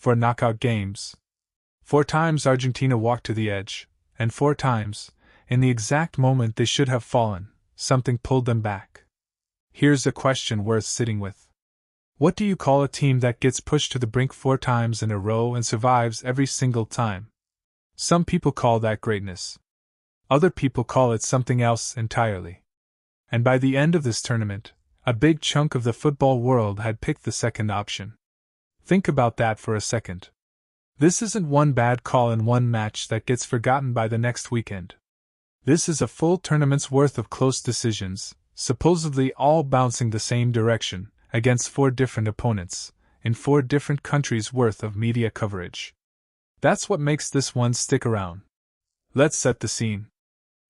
4 knockout games. 4 times Argentina walked to the edge, and 4 times, in the exact moment they should have fallen, something pulled them back. Here's a question worth sitting with. What do you call a team that gets pushed to the brink 4 times in a row and survives every single time? Some people call that greatness. Other people call it something else entirely. And by the end of this tournament, a big chunk of the football world had picked the second option. Think about that for a second. This isn't one bad call in one match that gets forgotten by the next weekend. This is a full tournament's worth of close decisions, supposedly all bouncing the same direction, against 4 different opponents, in 4 different countries' worth of media coverage. That's what makes this one stick around. Let's set the scene.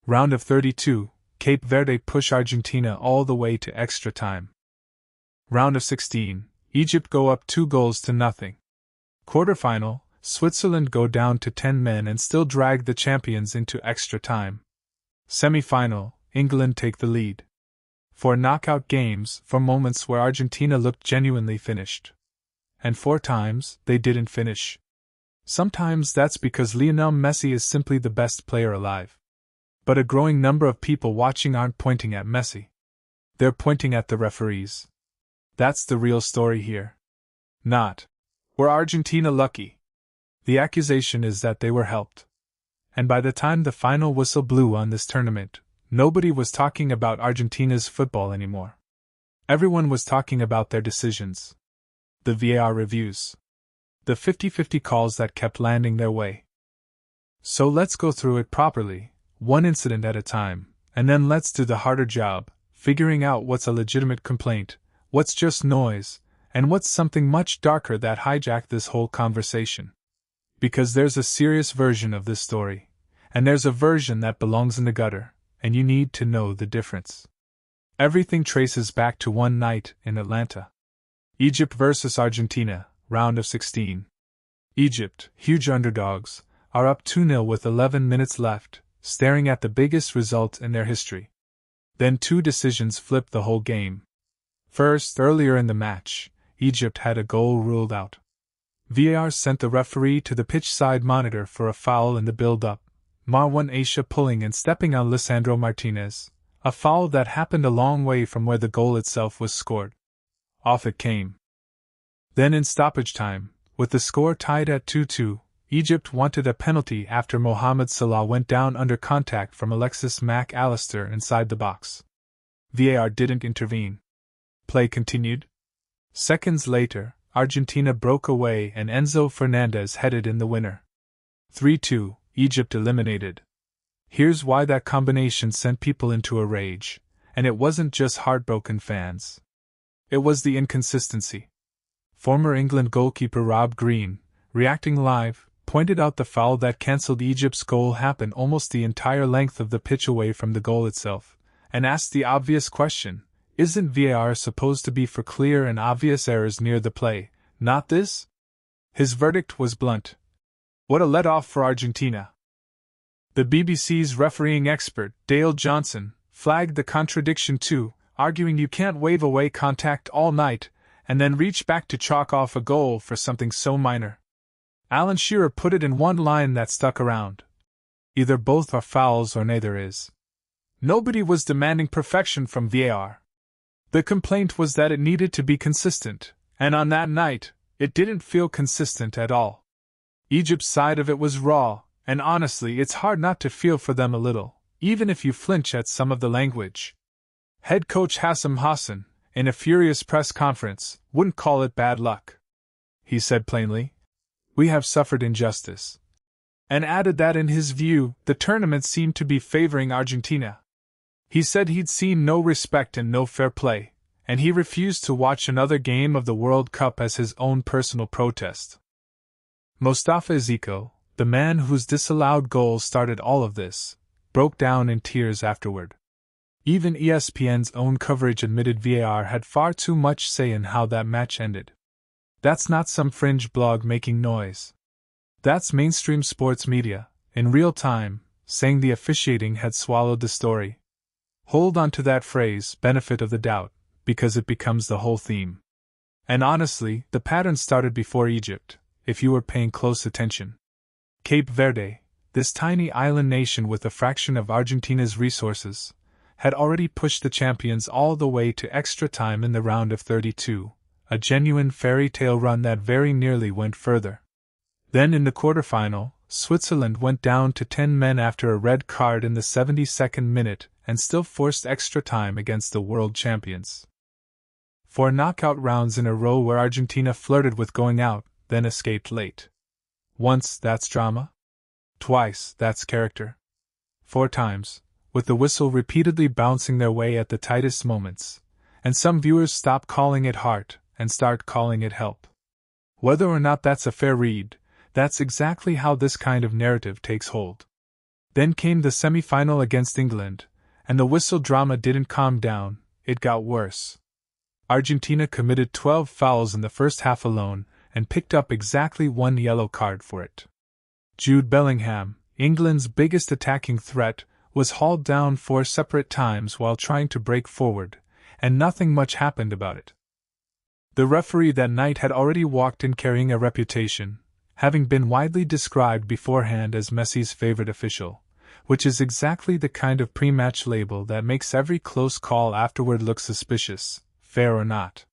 Round of 32, Cape Verde push Argentina all the way to extra time. Round of 16, Egypt go up 2-0. Quarterfinal, Switzerland go down to 10 men and still drag the champions into extra time. Semifinal, England take the lead. 4 knockout games, for moments where Argentina looked genuinely finished. And 4 times, they didn't finish. Sometimes that's because Lionel Messi is simply the best player alive. But a growing number of people watching aren't pointing at Messi. They're pointing at the referees. That's the real story here. Not, were Argentina lucky? The accusation is that they were helped. And by the time the final whistle blew on this tournament, nobody was talking about Argentina's football anymore. Everyone was talking about their decisions. The VAR reviews. The 50-50 calls that kept landing their way. So let's go through it properly, one incident at a time, and then let's do the harder job, figuring out what's a legitimate complaint, what's just noise, and what's something much darker that hijacked this whole conversation. Because there's a serious version of this story, and there's a version that belongs in the gutter, and you need to know the difference. Everything traces back to one night in Atlanta. Egypt versus Argentina, round of 16. Egypt, huge underdogs, are up 2-0 with 11 minutes left, staring at the biggest result in their history. Then 2 decisions flipped the whole game. First, earlier in the match, Egypt had a goal ruled out. VAR sent the referee to the pitch side monitor for a foul in the build-up, Marwan Aisha pulling and stepping on Lisandro Martinez, a foul that happened a long way from where the goal itself was scored. Off it came. Then in stoppage time, with the score tied at 2-2, Egypt wanted a penalty after Mohamed Salah went down under contact from Alexis Mac Allister inside the box. VAR didn't intervene. Play continued. Seconds later, Argentina broke away and Enzo Fernandez headed in the winner. 3-2, Egypt eliminated. Here's why that combination sent people into a rage, and it wasn't just heartbroken fans. It was the inconsistency. Former England goalkeeper Rob Green, reacting live, pointed out the foul that cancelled Egypt's goal happened almost the entire length of the pitch away from the goal itself, and asked the obvious question, isn't VAR supposed to be for clear and obvious errors near the play, not this? His verdict was blunt. What a let-off for Argentina. The BBC's refereeing expert, Dale Johnson, flagged the contradiction too, arguing you can't wave away contact all night, and then reach back to chalk off a goal for something so minor. Alan Shearer put it in one line that stuck around. Either both are fouls or neither is. Nobody was demanding perfection from VAR. The complaint was that it needed to be consistent, and on that night, it didn't feel consistent at all. Egypt's side of it was raw, and honestly it's hard not to feel for them a little, even if you flinch at some of the language. Head coach Hassam Hassan, in a furious press conference, wouldn't call it bad luck. He said plainly, "We have suffered injustice." And added that in his view, the tournament seemed to be favoring Argentina. He said he'd seen no respect and no fair play, and he refused to watch another game of the World Cup as his own personal protest. Mostafa Eziko, the man whose disallowed goal started all of this, broke down in tears afterward. Even ESPN's own coverage admitted VAR had far too much say in how that match ended. That's not some fringe blog making noise. That's mainstream sports media, in real time, saying the officiating had swallowed the story. Hold on to that phrase, benefit of the doubt, because it becomes the whole theme. And honestly, the pattern started before Egypt. if you were paying close attention. Cape Verde, this tiny island nation with a fraction of Argentina's resources, had already pushed the champions all the way to extra time in the round of 32, a genuine fairy tale run that very nearly went further. Then in the quarterfinal, Switzerland went down to 10 men after a red card in the 72nd minute and still forced extra time against the world champions. 4 knockout rounds in a row where Argentina flirted with going out, then escaped late. Once, that's drama. Twice, that's character. 4 times, with the whistle repeatedly bouncing their way at the tightest moments, and some viewers stop calling it heart and start calling it help. Whether or not that's a fair read, that's exactly how this kind of narrative takes hold. Then came the semi-final against England, and the whistle drama didn't calm down, it got worse. Argentina committed 12 fouls in the first half alone, and picked up exactly 1 yellow card for it. Jude Bellingham, England's biggest attacking threat, was hauled down 4 separate times while trying to break forward, and nothing much happened about it. The referee that night had already walked in carrying a reputation, having been widely described beforehand as Messi's favorite official, which is exactly the kind of pre-match label that makes every close call afterward look suspicious, fair or not.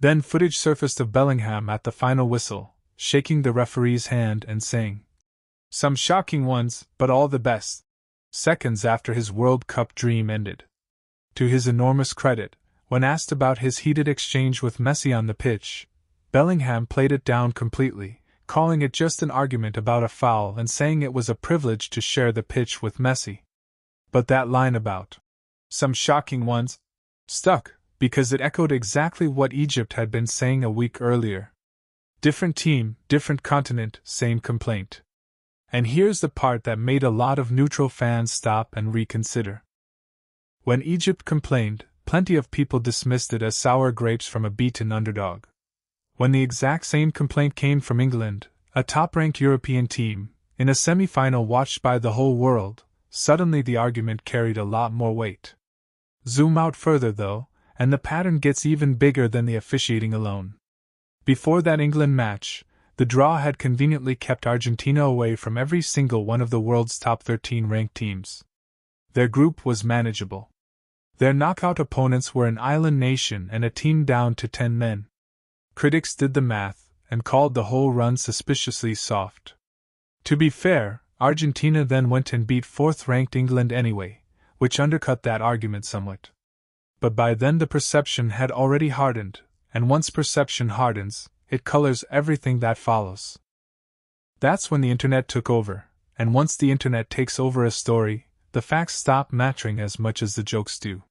Then footage surfaced of Bellingham at the final whistle, shaking the referee's hand and saying, "Some shocking ones, but all the best," seconds after his World Cup dream ended. To his enormous credit, when asked about his heated exchange with Messi on the pitch, Bellingham played it down completely, calling it just an argument about a foul and saying it was a privilege to share the pitch with Messi. But that line about "some shocking ones" stuck, because it echoed exactly what Egypt had been saying a week earlier. Different team, different continent, same complaint. And here's the part that made a lot of neutral fans stop and reconsider. When Egypt complained, plenty of people dismissed it as sour grapes from a beaten underdog. When the exact same complaint came from England, a top-ranked European team, in a semi-final watched by the whole world, suddenly the argument carried a lot more weight. Zoom out further though, and the pattern gets even bigger than the officiating alone. Before that England match, the draw had conveniently kept Argentina away from every single one of the world's top 13 ranked teams. Their group was manageable. Their knockout opponents were an island nation and a team down to 10 men. Critics did the math and called the whole run suspiciously soft. To be fair, Argentina then went and beat 4th-ranked England anyway, which undercut that argument somewhat. But by then the perception had already hardened, and once perception hardens, it colors everything that follows. That's when the internet took over, and once the internet takes over a story, the facts stop mattering as much as the jokes do.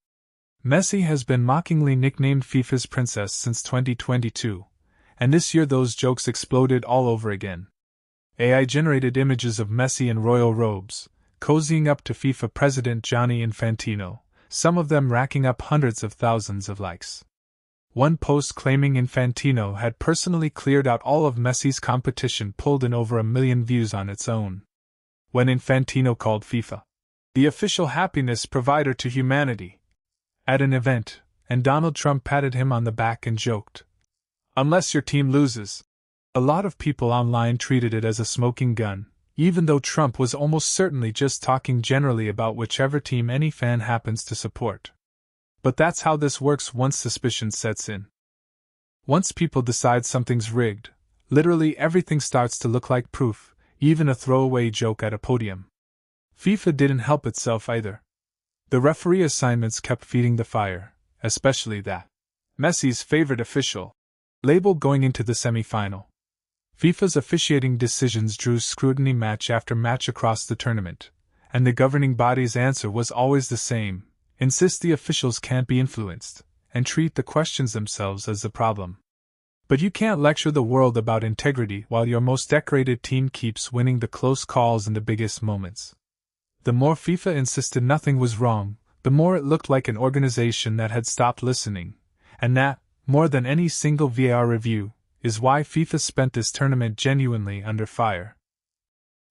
Messi has been mockingly nicknamed FIFA's princess since 2022, and this year those jokes exploded all over again. AI-generated images of Messi in royal robes, cozying up to FIFA President Gianni Infantino, some of them racking up hundreds of thousands of likes. One post claiming Infantino had personally cleared out all of Messi's competition pulled in over 1 million views on its own. When Infantino called FIFA the official happiness provider to humanity at an event, and Donald Trump patted him on the back and joked, "Unless your team loses." A lot of people online treated it as a smoking gun, even though Trump was almost certainly just talking generally about whichever team any fan happens to support. But that's how this works once suspicion sets in. Once people decide something's rigged, literally everything starts to look like proof, even a throwaway joke at a podium. FIFA didn't help itself either. The referee assignments kept feeding the fire, especially that Messi's favorite official label going into the semi-final. FIFA's officiating decisions drew scrutiny match after match across the tournament, and the governing body's answer was always the same: insist the officials can't be influenced, and treat the questions themselves as the problem. But you can't lecture the world about integrity while your most decorated team keeps winning the close calls in the biggest moments. The more FIFA insisted nothing was wrong, the more it looked like an organization that had stopped listening, and that, more than any single VAR review, is why FIFA spent this tournament genuinely under fire.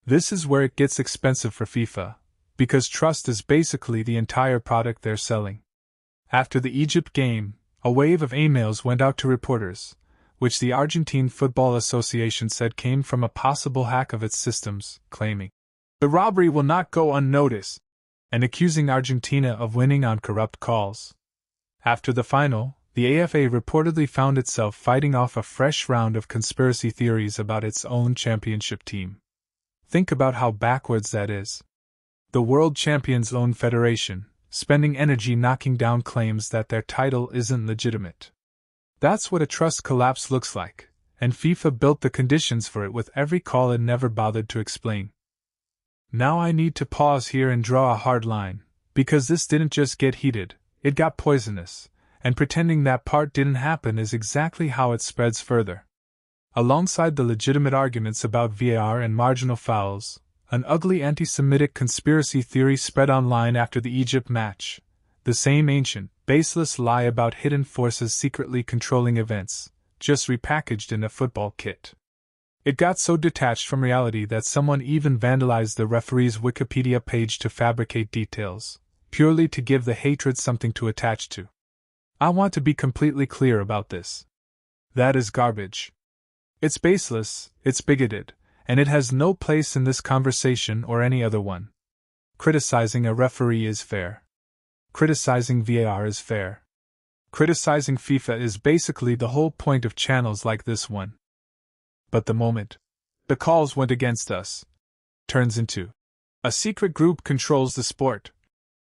This is where it gets expensive for FIFA, because trust is basically the entire product they're selling. After the Egypt game, a wave of emails went out to reporters, which the Argentine Football Association said came from a possible hack of its systems, claiming, "The robbery will not go unnoticed," and accusing Argentina of winning on corrupt calls. After the final, the AFA reportedly found itself fighting off a fresh round of conspiracy theories about its own championship team. Think about how backwards that is. The world champion's own federation, spending energy knocking down claims that their title isn't legitimate. That's what a trust collapse looks like, and FIFA built the conditions for it with every call it never bothered to explain. Now I need to pause here and draw a hard line, because this didn't just get heated, it got poisonous, and pretending that part didn't happen is exactly how it spreads further. Alongside the legitimate arguments about VAR and marginal fouls, an ugly anti-Semitic conspiracy theory spread online after the Egypt match, the same ancient, baseless lie about hidden forces secretly controlling events, just repackaged in a football kit. It got so detached from reality that someone even vandalized the referee's Wikipedia page to fabricate details, purely to give the hatred something to attach to. I want to be completely clear about this. That is garbage. It's baseless, it's bigoted, and it has no place in this conversation or any other one. Criticizing a referee is fair. Criticizing VAR is fair. Criticizing FIFA is basically the whole point of channels like this one. But the moment the calls went against us turns into a secret group controls the sport.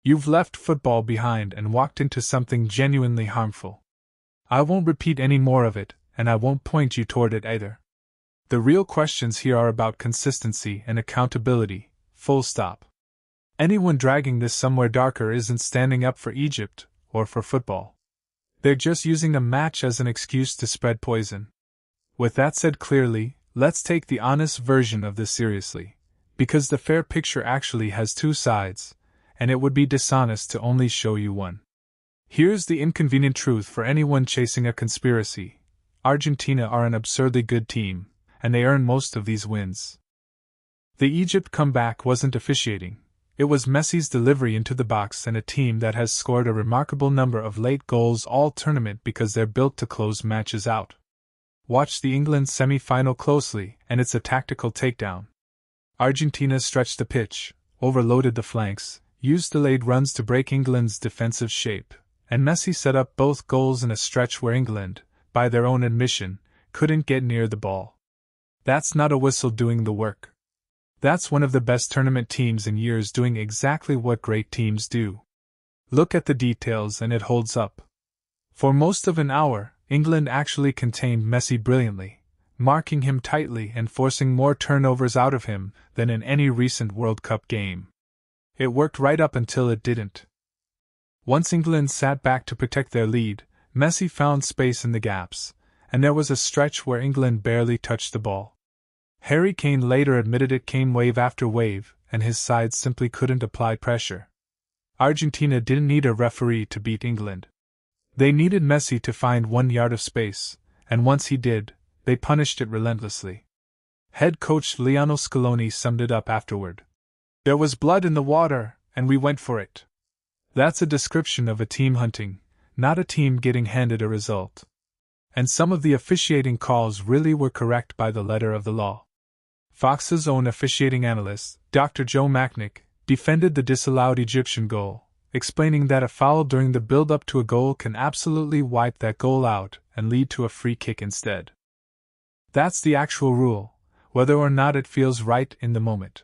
You've left football behind and walked into something genuinely harmful. I won't repeat any more of it, and I won't point you toward it either. The real questions here are about consistency and accountability, full stop. Anyone dragging this somewhere darker isn't standing up for Egypt, or for football. They're just using a match as an excuse to spread poison. With that said clearly, let's take the honest version of this seriously, because the fair picture actually has two sides, and it would be dishonest to only show you one. Here's the inconvenient truth for anyone chasing a conspiracy. Argentina are an absurdly good team, and they earn most of these wins. The Egypt comeback wasn't officiating. It was Messi's delivery into the box and a team that has scored a remarkable number of late goals all tournament because they're built to close matches out. Watch the England semi-final closely, and it's a tactical takedown. Argentina stretched the pitch, overloaded the flanks, used delayed runs to break England's defensive shape, and Messi set up both goals in a stretch where England, by their own admission, couldn't get near the ball. That's not a whistle doing the work. That's one of the best tournament teams in years doing exactly what great teams do. Look at the details and it holds up. For most of an hour, England actually contained Messi brilliantly, marking him tightly and forcing more turnovers out of him than in any recent World Cup game. It worked right up until it didn't. Once England sat back to protect their lead, Messi found space in the gaps, and there was a stretch where England barely touched the ball. Harry Kane later admitted it came wave after wave, and his side simply couldn't apply pressure. Argentina didn't need a referee to beat England. They needed Messi to find 1 yard of space, and once he did, they punished it relentlessly. Head coach Lionel Scaloni summed it up afterward. "There was blood in the water, and we went for it." That's a description of a team hunting, not a team getting handed a result. And some of the officiating calls really were correct by the letter of the law. Fox's own officiating analyst, Dr. Joe Macknick, defended the disallowed Egyptian goal, explaining that a foul during the build-up to a goal can absolutely wipe that goal out and lead to a free kick instead. That's the actual rule, whether or not it feels right in the moment.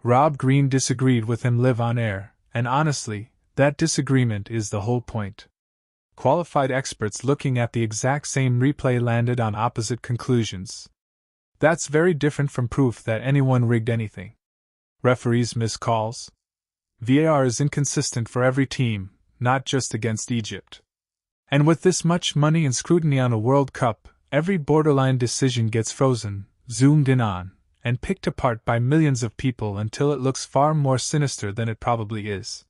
Rob Green disagreed with him live on air, and honestly, that disagreement is the whole point. Qualified experts looking at the exact same replay landed on opposite conclusions. That's very different from proof that anyone rigged anything. Referees miss calls. VAR is inconsistent for every team, not just against Egypt. And with this much money and scrutiny on a World Cup, every borderline decision gets frozen, zoomed in on, and picked apart by millions of people until it looks far more sinister than it probably is.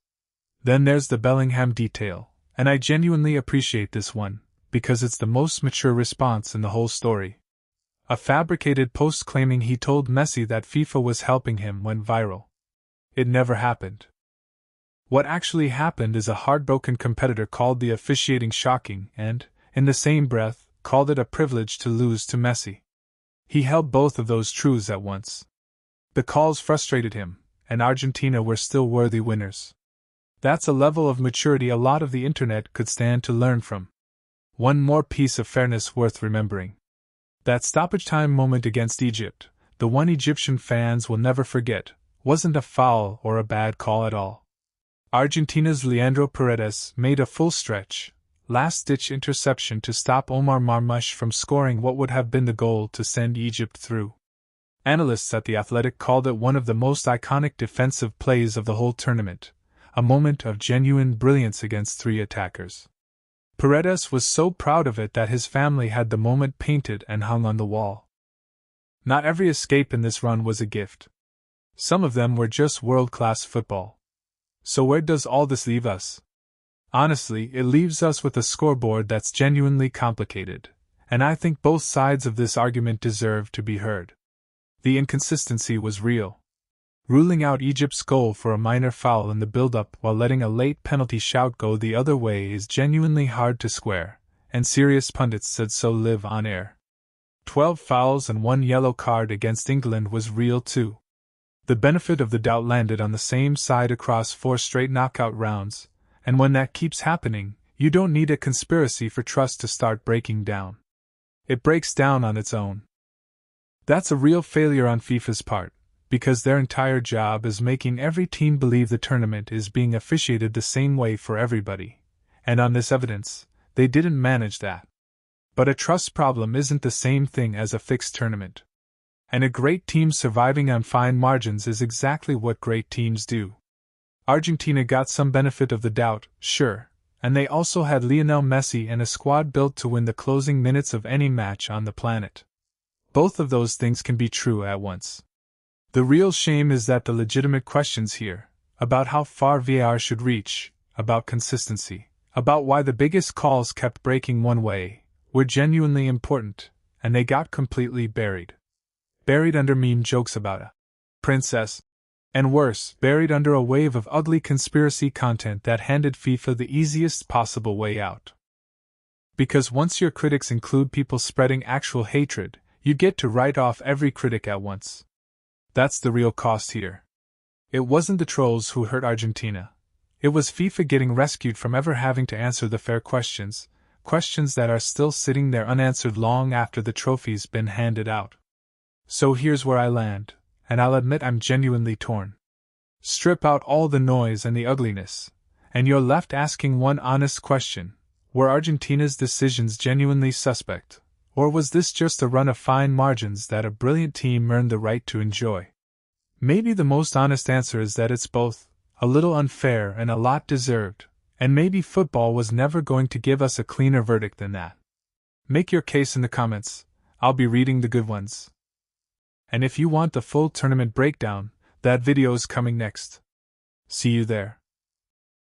Then there's the Bellingham detail, and I genuinely appreciate this one, because it's the most mature response in the whole story. A fabricated post claiming he told Messi that FIFA was helping him went viral. It never happened. What actually happened is a heartbroken competitor called the officiating shocking and, in the same breath, called it a privilege to lose to Messi. He held both of those truths at once. The calls frustrated him, and Argentina were still worthy winners. That's a level of maturity a lot of the internet could stand to learn from. One more piece of fairness worth remembering. That stoppage time moment against Egypt, the one Egyptian fans will never forget, wasn't a foul or a bad call at all. Argentina's Leandro Paredes made a full-stretch, last-ditch interception to stop Omar Marmoush from scoring what would have been the goal to send Egypt through. Analysts at The Athletic called it one of the most iconic defensive plays of the whole tournament, a moment of genuine brilliance against three attackers. Paredes was so proud of it that his family had the moment painted and hung on the wall. Not every escape in this run was a gift. Some of them were just world-class football. So where does all this leave us? Honestly, it leaves us with a scoreboard that's genuinely complicated, and I think both sides of this argument deserve to be heard. The inconsistency was real. Ruling out Egypt's goal for a minor foul in the build-up while letting a late penalty shout go the other way is genuinely hard to square, and serious pundits said so live on air. 12 fouls and 1 yellow card against England was real too. The benefit of the doubt landed on the same side across 4 straight knockout rounds, and when that keeps happening, you don't need a conspiracy for trust to start breaking down. It breaks down on its own. That's a real failure on FIFA's part, because their entire job is making every team believe the tournament is being officiated the same way for everybody, and on this evidence, they didn't manage that. But a trust problem isn't the same thing as a fixed tournament. And a great team surviving on fine margins is exactly what great teams do. Argentina got some benefit of the doubt, sure, and they also had Lionel Messi and a squad built to win the closing minutes of any match on the planet. Both of those things can be true at once. The real shame is that the legitimate questions here, about how far VAR should reach, about consistency, about why the biggest calls kept breaking one way, were genuinely important, and they got completely buried. Buried under meme jokes about a princess. And worse, buried under a wave of ugly conspiracy content that handed FIFA the easiest possible way out. Because once your critics include people spreading actual hatred, you get to write off every critic at once. That's the real cost here. It wasn't the trolls who hurt Argentina. It was FIFA getting rescued from ever having to answer the fair questions, questions that are still sitting there unanswered long after the trophy's been handed out. So here's where I land, and I'll admit I'm genuinely torn. Strip out all the noise and the ugliness, and you're left asking one honest question: were Argentina's decisions genuinely suspect, or was this just a run of fine margins that a brilliant team earned the right to enjoy? Maybe the most honest answer is that it's both, a little unfair and a lot deserved, and maybe football was never going to give us a cleaner verdict than that. Make your case in the comments. I'll be reading the good ones. And if you want the full tournament breakdown, that video's coming next. See you there.